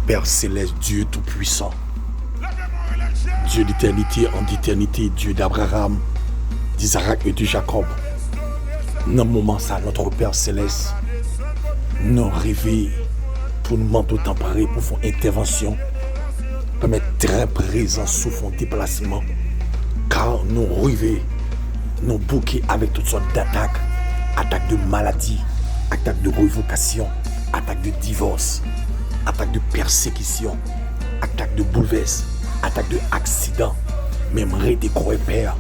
Père céleste, Dieu tout-puissant, Dieu d'éternité en d'éternité, Dieu d'Abraham, d'Isaac et de Jacob. Dans le moment ça, notre Père céleste nous réveille pour nous demander autant près pour faire intervention, pour mettre très présent sous son déplacement, car nous rêvons, nous bouquons avec toutes sortes d'attaques, attaques de maladie, attaques de révocation, attaques de divorce, attaques de persécution, attaques de bouleversement, attaques de accident, même redécoré Père.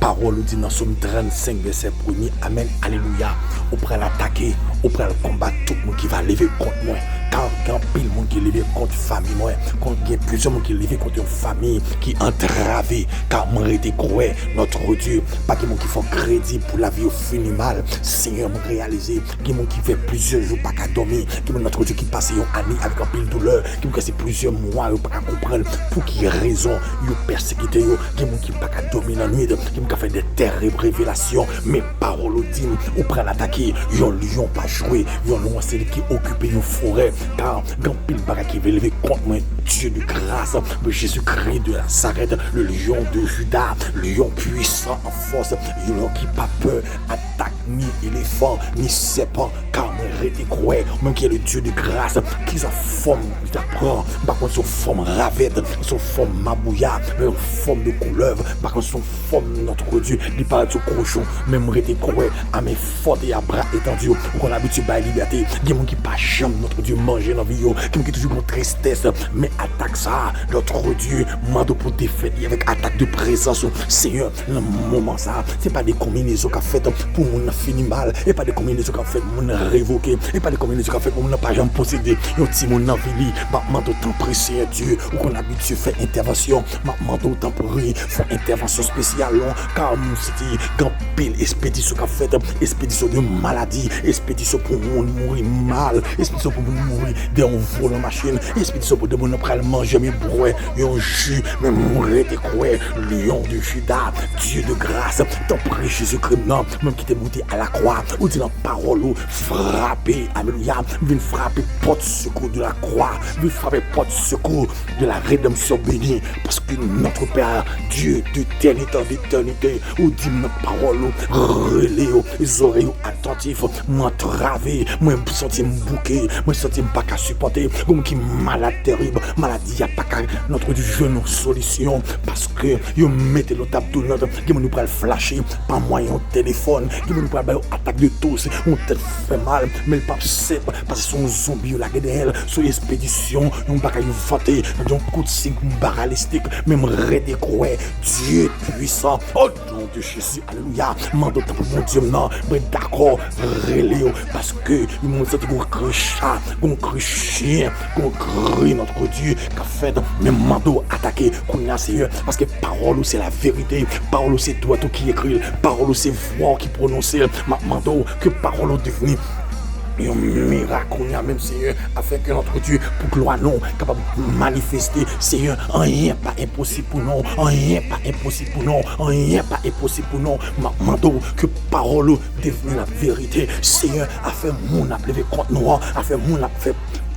Parole dit dans Somme 35, verset 1er, Amen, Alléluia. On prend l'attaquer, on prend le combattre tout le monde qui va lever contre moi. Car quand pile le monde qui est levé contre famille, moi, quand il y a plusieurs monde qui est levé contre une famille qui est entravée, car moi redécoré notre Dieu, pas qu'il y a qui font crédit pour la vie au fini mal, Seigneur me réaliser, qui monde qui fait plusieurs jours pas qu'à dormir, qui notre Dieu qui passe une année avec un pile douleur, qui me c'est plusieurs mois pas qu'à comprendre pour qui raison, yo persécuté yo, qui monde qui pas qu'à dormir la nuit, qui me fait des terribles révélations, mais paroles dit ou prend l'attaquer, yon lion pas joué, yon lion c'est qui occupe une forêt, car grand pile bagaille qui veut lever contre moi, Dieu de grâce, Jésus-Christ de Nazareth, le lion de Juda, le lion puissant en force, lion qui pas peur, attaque ni éléphant, ni serpent, car mon redécouvert, même qui est le Dieu de grâce, qui sa forme d'apprend, par contre son forme ravette, son forme mabouya, son forme de couleuvre, par contre son forme notre Dieu, il parle de cochon, même redécouvert, à mes fortes et à bras étendus, qu'on a habitué à la liberté, il y a des gens qui pas jamais notre Dieu manger dans la vie, qui toujours une tristesse, mais attaque ça, notre Dieu, mando pour défaire avec attaque de présence, Seigneur, le moment ça, c'est pas des combinaisons qu'a fait pour mon fini mal, et pas des combinaisons qu'a fait pour mon révoquer, et pas des combinaisons qu'a fait pour mon pas jamais posséder, un petit mon envie, mando temps pressé Dieu, ou qu'on habitué faire intervention, mando temps pour faire intervention spéciale, car nous c'était quand pile expédition qu'a fait, expédition de maladie, expédition pour mourir mal, expédition pour mourir dans un volant machine, expédition pour de mon après manger mes brouets, un jus, même mourir de quoi, lion de Juda, Dieu de grâce, t'en prie Jésus-Christ, non, même qui t'est monté à la croix, ou dit la parole, frapper, alléluia, vient frapper porte secours de la croix, vient frapper porte secours de la rédemption bénie, parce que notre Père, Dieu d'éternité en éternité, ou dit notre parole, relais, les oreilles attentifs, m'entraver, moi me sentir bouqué, moi sentir pas qu'à supporter, comme qui malade terrible, maladie a pas qu'à notre Dieu nos solutions, parce que vous mettez le table tout le monde, qui nous prend flasher, pas moyen téléphone, qui nous prend attaque de tous, on tête fait mal, mais le pape sait, parce que son zombie la guerre, son expédition, on pas qu'à y voter, donc coup de signe baralistique, même redécouvert, Dieu puissant, oh nom de Jésus, alléluia, mando mon Dieu, non, mais d'accord, reléo, parce que ils m'ont senti qu'on crie chat, qu'on crie chien, qu'on crie notre Dieu, qu'a fait, même mando attaqué, qu'on a Seigneur, parce que parole c'est la vérité, parole c'est toi tout qui écrit, parole c'est voix qui prononce, mando que parole devenue et un miracle qu'on a même Seigneur afin que notre Dieu pour gloire non capable de manifester Seigneur rien pas impossible pour nous rien pas impossible pour nous rien pas impossible pour nous mando que parole devenue la vérité Seigneur afin mon a levé contre nous afin mon a fait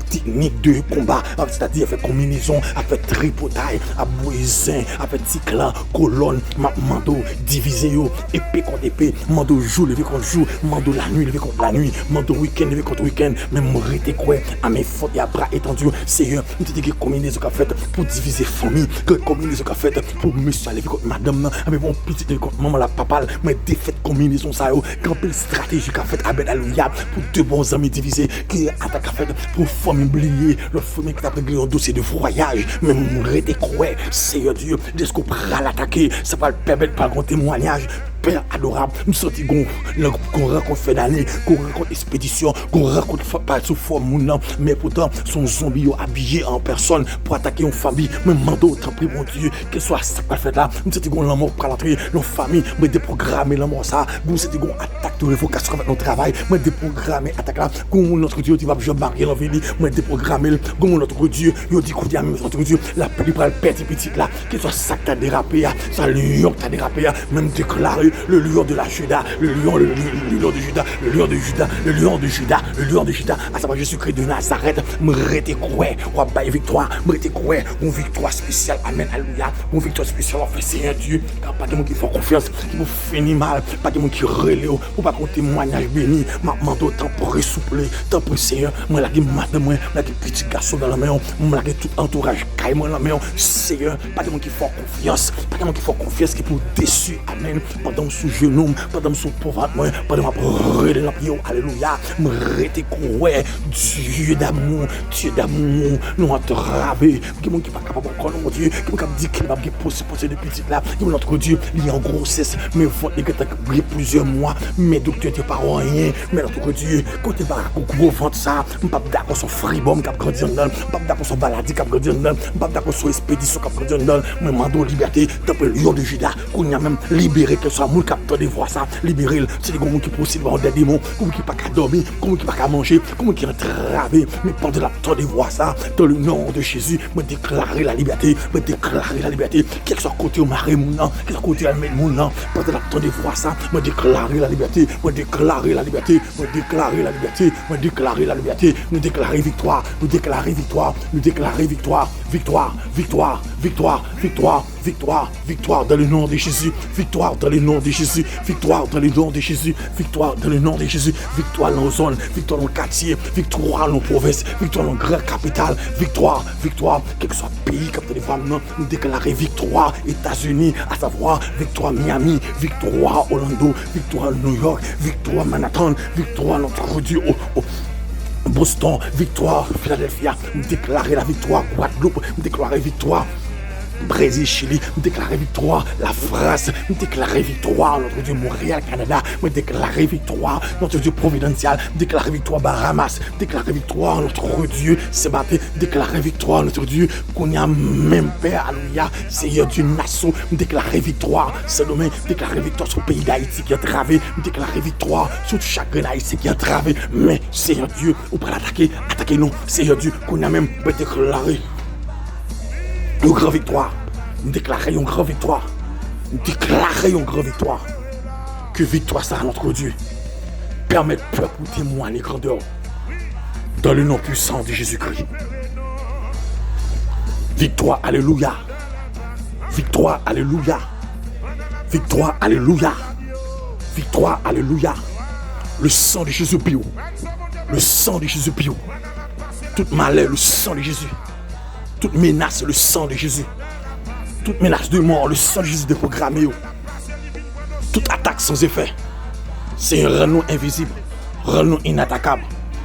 technique de combat, c'est-à-dire avec combinaison, avec tripotaille, avec bouisin, avec ticlan, colonne, mando divisé, épée contre épée, mando jour levé contre jour, mando la nuit levé contre la nuit, mando week-end levé contre week-end, même rete quoi, à mes fautes et à bras étendus, Seigneur, nous te dis que combinaison qu'a fait pour diviser famille, que combinaison qu'a fait pour monsieur levé contre madame, à mes bons petits levé contre maman la papa, mais défaite combinaison ça, quand pile stratégie qu'a fait avec alléluia pour deux bons amis divisés, qui attaque qu'a fait pour famille oublié le famille qui t'a pris un dossier de voyage, mais mourir des croix, Seigneur Dieu, dès qu'on prend l'attaquer, ça va le permettre par un témoignage. Père adorable, nous sentons qu'on rencontre fait d'année, qu'on rencontre expédition, qu'on rencontre pas sous forme, mais pourtant son zombie habillé en personne pour attaquer une famille. Mais mando, tant pis mon Dieu, que soit ça qu'on fait là, nous sentons qu'on l'amour pour l'entrée, nos familles, mais déprogrammer l'amour ça, nous sentons qu'on attaque de révocation avec notre travail, moi déprogrammer attaque là, comme notre Dieu, tu vas je marier dans vie, moi déprogrammer, comme notre Dieu, yo dit qu'on dit à notre Dieu, la plupart petit petit là, que soit ça t'a dérapé, ça lion t'a dérapé, même déclaré le lion de la Juda, le lion de Juda, le lion de Juda, le lion de Juda, le lion de Juda, à savoir Jésus-Christ de Nazareth, me rete quoi, ou bail victoire, me rete quoi, une victoire spéciale, amen, alléluia, une victoire spéciale, en fait, Seigneur Dieu, car pas de monde qui font confiance, qui vous finit mal, pas de monde qui relève, pour pas qu'on témoignage béni, ma demande autant pour ressoupler, tant pour Seigneur, moi la madame, moi la petit garçon dans la main, moi la tout entourage, caille-moi dans la main, Seigneur, pas de monde qui font confiance, pas de monde qui font confiance, qui pour déçu, amen, pendant sous genou, pendant sous pauvre, moi, pendant ma brûle dans la alléluia, me rete quoi, Dieu d'amour, nous entraver, qui monde qui pas capable encore, mon Dieu, qui pas capable dire qu'il va poser des petites là, qui notre Dieu, il est en grossesse, mais faut que tu plusieurs mois, mais docteur t'es pas rien, mais notre Dieu, quand tu vas gros ventre ça, pas d'accord sur fribom qui a grandi dans, pas d'accord sur maladie qui a grandi dans, pas d'accord sur expédition qui a grandi dans, mais mando liberté, t'as lion de Juda, qu'on a même libéré que soit moun capteur de voir ça, libérer, c'est des gens qui possible voir des démons, comme qui pas qu'à dormir, comme qui pas qu'à manger, comme qui entravé, mais pendant la temps de voir ça, dans le nom de Jésus, me déclarer la liberté, quel soit côté au mari moun, quel soit côté almel moun, pendant la temps de voir ça, me déclarer la liberté, me déclarer la liberté, me déclarer la liberté, me déclarer la liberté, nous déclarer victoire, nous déclarer victoire, nous déclarer victoire, victoire, victoire, victoire, victoire, victoire, victoire dans le nom de Jésus, victoire dans le nom de Jésus, victoire dans le nom de Jésus, victoire dans le nom de Jésus, victoire dans nos zones, victoire dans le quartier, victoire dans nos provinces, victoire dans la grande capitale, victoire, victoire, quel que soit le pays, comme les femmes, nous déclarer victoire États-Unis, à savoir victoire Miami, victoire Orlando, victoire New York, victoire Manhattan, victoire notre Dieu Boston, victoire Philadelphia, nous déclarer la victoire Guadeloupe, nous déclarer victoire Brésil, Chili, nous déclarer victoire, la France, nous déclarer victoire, notre Dieu Montréal, Canada, nous déclarer victoire, notre Dieu providentiel, déclarer victoire Bahamas, déclarer victoire, notre Dieu Sébastien, déclarer victoire, notre Dieu, qu'on y a même Père, alléluia, Seigneur Dieu Nassau, nous déclarer victoire, c'est domaine, déclarer victoire sur le pays d'Haïti qui est travé, nous déclarer victoire sur chaque Haïti qui est travé, mais Seigneur Dieu, on peut l'attaquer, attaquez-nous, Seigneur Dieu, qu'on a même déclaré. Une grande victoire. Nous déclarons une grande victoire. Nous déclarons une grande victoire. Que victoire ça, notre Dieu. Permet au peuple de témoigner grandeur. Dans le nom puissant de Jésus-Christ. Victoire, alléluia. Victoire, alléluia. Victoire, alléluia. Victoire, alléluia. Le sang de Jésus bio. Le sang de Jésus bio. Toute malheur, le sang de Jésus. Toute menace, le sang de Jésus. Toute menace de mort, le sang de Jésus déprogrammé. Toute attaque sans effet. Seigneur, rends-nous invisibles. Rends-nous inattaquables.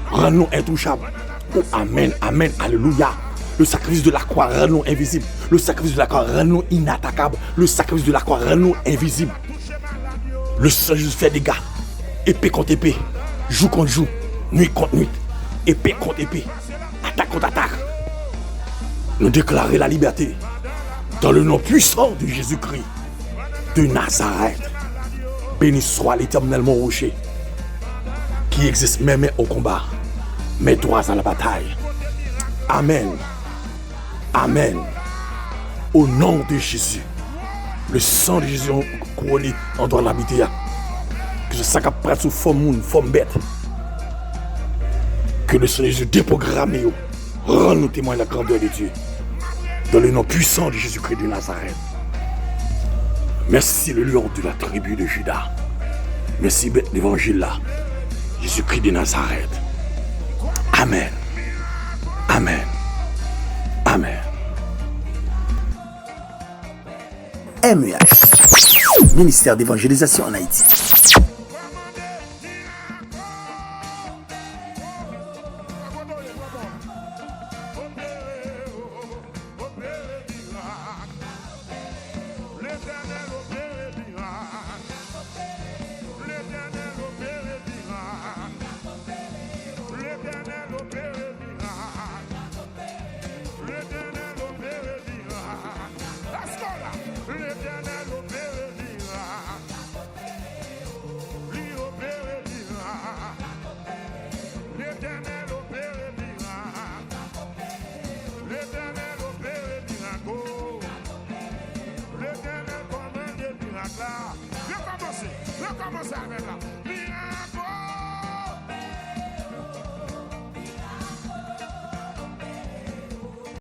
Rends-nous intouchables. Oh, amen, amen, alléluia. Le sacrifice de la croix, rends-nous invisibles. Le sacrifice de la croix, rends-nous inattaquables. Le sacrifice de la croix, rends-nous invisibles. Le sang de Jésus fait des dégâts. Épée contre épée. Jour contre jour. Nuit contre nuit. Épée contre épée. Attaque contre attaque. Nous déclarer la liberté dans le nom puissant de Jésus-Christ de Nazareth. Béni soit l'Éternel mon rocher qui existe même au combat, mais toi à la bataille. Amen. Amen. Au nom de Jésus, le sang de Jésus couronné en droit l'habiter. Que ce sac après sous forme forme bête. Que le sang de Jésus déprogrammé. Rends-nous témoin de la grandeur de Dieu. Dans le nom puissant de Jésus-Christ de Nazareth. Merci le lion de la tribu de Juda. Merci bête l'évangile là. Jésus-Christ de Nazareth. Amen. Amen. Amen. MEH, ministère d'évangélisation en Haïti. commencer avec là.